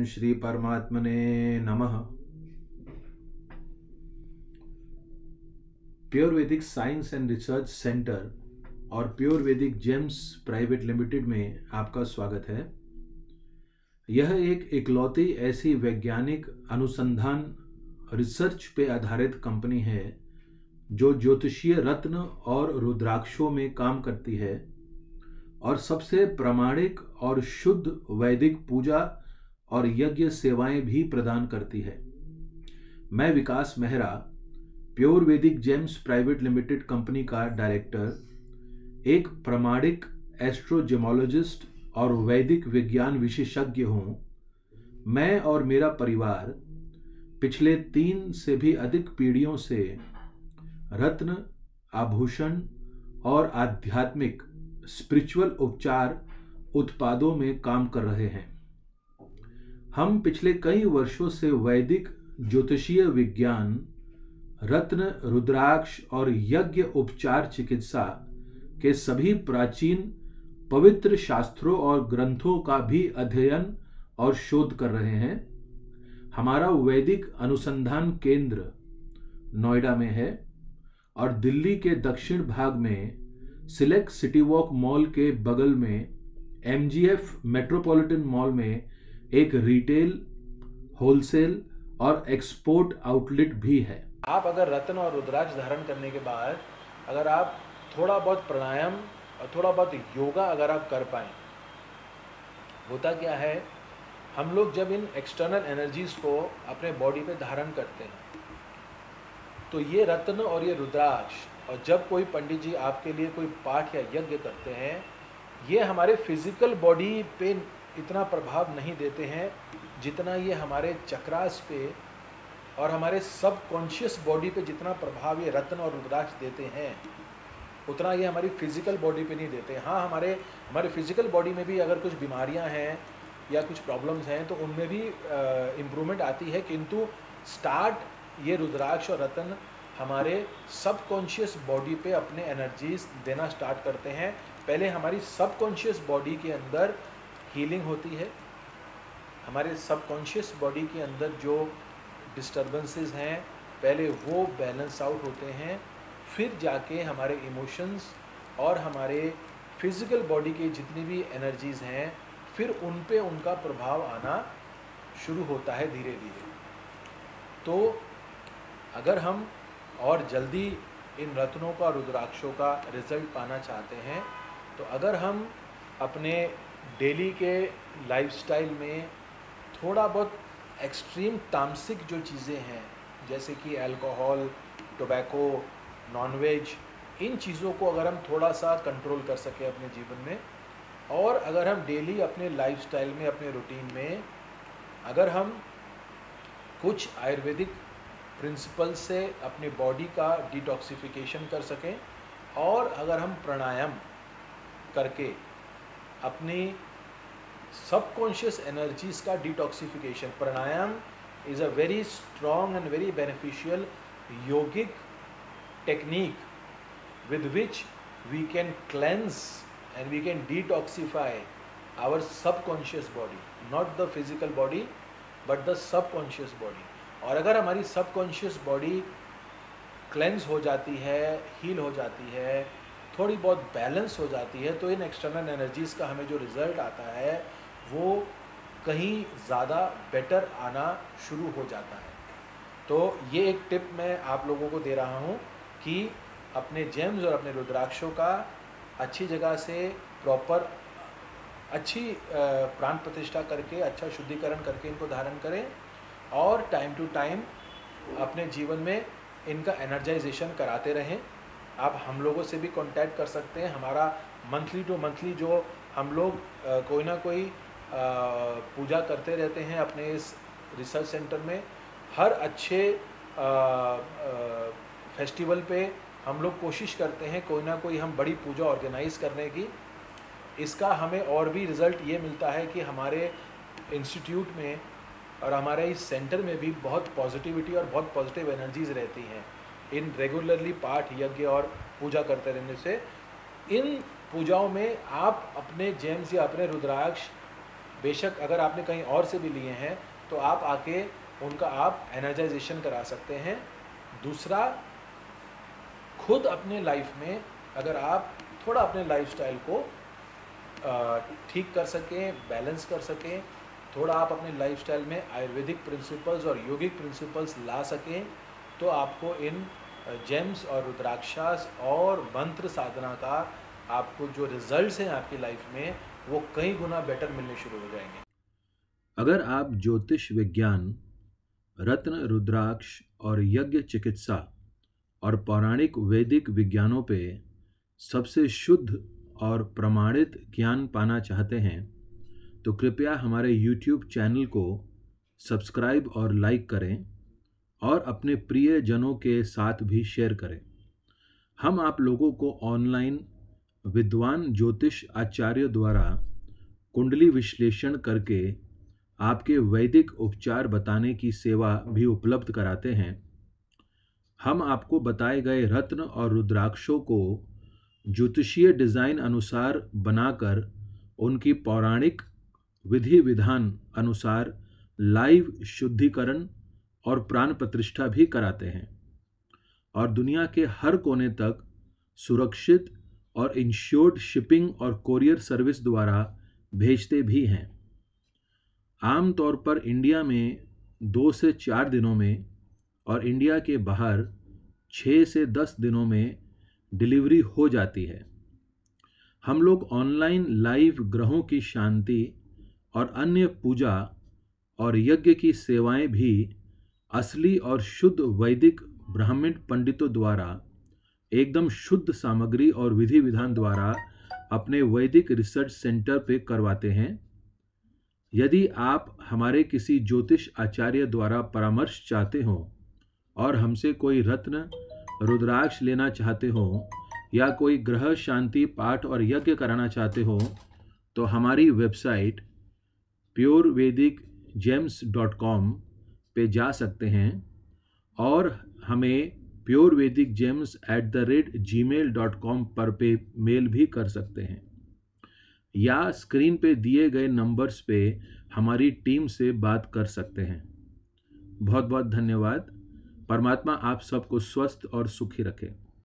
श्री परमात्मने नमः। प्योर वैदिक साइंस एंड रिसर्च सेंटर और प्योर वैदिक जेम्स प्राइवेट लिमिटेड में आपका स्वागत है। यह एक इकलौती ऐसी वैज्ञानिक अनुसंधान रिसर्च पे आधारित कंपनी है जो ज्योतिषीय रत्न और रुद्राक्षों में काम करती है और सबसे प्रामाणिक और शुद्ध वैदिक पूजा और यज्ञ सेवाएं भी प्रदान करती है। मैं विकास मेहरा, प्योर वैदिक जेम्स प्राइवेट लिमिटेड कंपनी का डायरेक्टर, एक प्रामाणिक एस्ट्रोजेमोलॉजिस्ट और वैदिक विज्ञान विशेषज्ञ हूँ। मैं और मेरा परिवार पिछले 3 से भी अधिक पीढ़ियों से रत्न, आभूषण और आध्यात्मिक स्पिरिचुअल उपचार उत्पादों में काम कर रहे हैं। हम पिछले कई वर्षों से वैदिक ज्योतिषीय विज्ञान, रत्न, रुद्राक्ष और यज्ञ उपचार चिकित्सा के सभी प्राचीन पवित्र शास्त्रों और ग्रंथों का भी अध्ययन और शोध कर रहे हैं। हमारा वैदिक अनुसंधान केंद्र नोएडा में है और दिल्ली के दक्षिण भाग में सिलेक्ट सिटी वॉक मॉल के बगल में MGF मेट्रोपॉलिटन मॉल में एक रिटेल, होलसेल और एक्सपोर्ट आउटलेट भी है। आप अगर रत्न और रुद्राक्ष धारण करने के बाद अगर आप थोड़ा बहुत प्राणायाम और थोड़ा बहुत योगा अगर आप कर पाएं, होता क्या है, हम लोग जब इन एक्सटर्नल एनर्जीज को अपने बॉडी पे धारण करते हैं तो ये रत्न और ये रुद्राक्ष, और जब कोई पंडित जी आपके लिए कोई पाठ या यज्ञ करते हैं, ये हमारे फिजिकल बॉडी पे इतना प्रभाव नहीं देते हैं जितना ये हमारे चक्रास पे और हमारे सबकॉन्शियस बॉडी पे जितना प्रभाव ये रत्न और रुद्राक्ष देते हैं, उतना ये हमारी फिजिकल बॉडी पे नहीं देते। हाँ, हमारे फिजिकल बॉडी में भी अगर कुछ बीमारियां हैं या कुछ प्रॉब्लम्स हैं तो उनमें भी इम्प्रूवमेंट आती है, किंतु स्टार्ट ये रुद्राक्ष और रत्न हमारे सबकॉन्शियस बॉडी पे अपने एनर्जीज देना स्टार्ट करते हैं। पहले हमारी सबकॉन्शियस बॉडी के अंदर हीलिंग होती है, हमारे सबकॉन्शियस बॉडी के अंदर जो डिस्टर्बेंसेस हैं पहले वो बैलेंस आउट होते हैं, फिर जाके हमारे इमोशंस और हमारे फिजिकल बॉडी की जितनी भी एनर्जीज हैं फिर उन पे उनका प्रभाव आना शुरू होता है धीरे धीरे। तो अगर हम और जल्दी इन रत्नों का, रुद्राक्षों का रिजल्ट पाना चाहते हैं तो अगर हम अपने डेली के लाइफस्टाइल में थोड़ा बहुत एक्सट्रीम तामसिक जो चीज़ें हैं जैसे कि अल्कोहल, टोबैको, नॉनवेज, इन चीज़ों को अगर हम थोड़ा सा कंट्रोल कर सकें अपने जीवन में, और अगर हम डेली अपने लाइफस्टाइल में, अपने रूटीन में अगर हम कुछ आयुर्वेदिक प्रिंसिपल से अपनी बॉडी का डिटॉक्सिफिकेशन कर सकें, और अगर हम प्राणायाम करके अपनी सबकॉन्शियस एनर्जीज का detoxification, pranayama is a very strong and very beneficial yogic technique with which we can cleanse and we can detoxify our subconscious body, not the physical body but the subconscious body। और अगर हमारी subconscious body cleanse हो जाती है, heal हो जाती है, थोड़ी बहुत बैलेंस हो जाती है, तो इन एक्सटर्नल एनर्जीज़ का हमें जो रिज़ल्ट आता है वो कहीं ज़्यादा बेटर आना शुरू हो जाता है। तो ये एक टिप मैं आप लोगों को दे रहा हूँ कि अपने जेम्स और अपने रुद्राक्षों का अच्छी जगह से प्रॉपर अच्छी प्राण प्रतिष्ठा करके, अच्छा शुद्धिकरण करके इनको धारण करें, और टाइम टू टाइम अपने जीवन में इनका एनर्जाइजेशन कराते रहें। आप हम लोगों से भी कांटेक्ट कर सकते हैं। हमारा मंथली टू मंथली जो हम लोग कोई ना कोई पूजा करते रहते हैं अपने इस रिसर्च सेंटर में। हर अच्छे फेस्टिवल पे हम लोग कोशिश करते हैं कोई ना कोई हम बड़ी पूजा ऑर्गेनाइज करने की। इसका हमें और भी रिज़ल्ट ये मिलता है कि हमारे इंस्टीट्यूट में और हमारे इस सेंटर में भी बहुत पॉजिटिविटी और बहुत पॉजिटिव एनर्जीज रहती हैं इन रेगुलरली पाठ, यज्ञ और पूजा करते रहने से। इन पूजाओं में आप अपने जेम्स या अपने रुद्राक्ष बेशक अगर आपने कहीं और से भी लिए हैं तो आप आके उनका आप एनर्जाइजेशन करा सकते हैं। दूसरा, खुद अपने लाइफ में अगर आप थोड़ा अपने लाइफस्टाइल को ठीक कर सकें, बैलेंस कर सकें, थोड़ा आप अपने लाइफस्टाइल में आयुर्वेदिक प्रिंसिपल्स और योगिक प्रिंसिपल्स ला सकें, तो आपको इन जेम्स और रुद्राक्षास और मंत्र साधना का आपको जो रिजल्ट्स हैं आपकी लाइफ में वो कई गुना बेटर मिलने शुरू हो जाएंगे। अगर आप ज्योतिष विज्ञान, रत्न रुद्राक्ष और यज्ञ चिकित्सा और पौराणिक वैदिक विज्ञानों पे सबसे शुद्ध और प्रमाणित ज्ञान पाना चाहते हैं तो कृपया हमारे YouTube चैनल को सब्सक्राइब और लाइक करें और अपने प्रियजनों के साथ भी शेयर करें। हम आप लोगों को ऑनलाइन विद्वान ज्योतिष आचार्य द्वारा कुंडली विश्लेषण करके आपके वैदिक उपचार बताने की सेवा भी उपलब्ध कराते हैं। हम आपको बताए गए रत्न और रुद्राक्षों को ज्योतिषीय डिज़ाइन अनुसार बनाकर उनकी पौराणिक विधि विधान अनुसार लाइव शुद्धिकरण और प्राण प्रतिष्ठा भी कराते हैं और दुनिया के हर कोने तक सुरक्षित और इंश्योर्ड शिपिंग और कोरियर सर्विस द्वारा भेजते भी हैं। आमतौर पर इंडिया में 2 से 4 दिनों में और इंडिया के बाहर 6 से 10 दिनों में डिलीवरी हो जाती है। हम लोग ऑनलाइन लाइव ग्रहों की शांति और अन्य पूजा और यज्ञ की सेवाएं भी असली और शुद्ध वैदिक ब्राह्मण पंडितों द्वारा एकदम शुद्ध सामग्री और विधि विधान द्वारा अपने वैदिक रिसर्च सेंटर पे करवाते हैं। यदि आप हमारे किसी ज्योतिष आचार्य द्वारा परामर्श चाहते हो और हमसे कोई रत्न रुद्राक्ष लेना चाहते हो या कोई ग्रह शांति पाठ और यज्ञ कराना चाहते हो तो हमारी वेबसाइट purevedicgems.com पे जा सकते हैं और हमें purevedicgems@gmail.com पर पे मेल भी कर सकते हैं या स्क्रीन पे दिए गए नंबर्स पे हमारी टीम से बात कर सकते हैं। बहुत बहुत धन्यवाद। परमात्मा आप सबको स्वस्थ और सुखी रखे।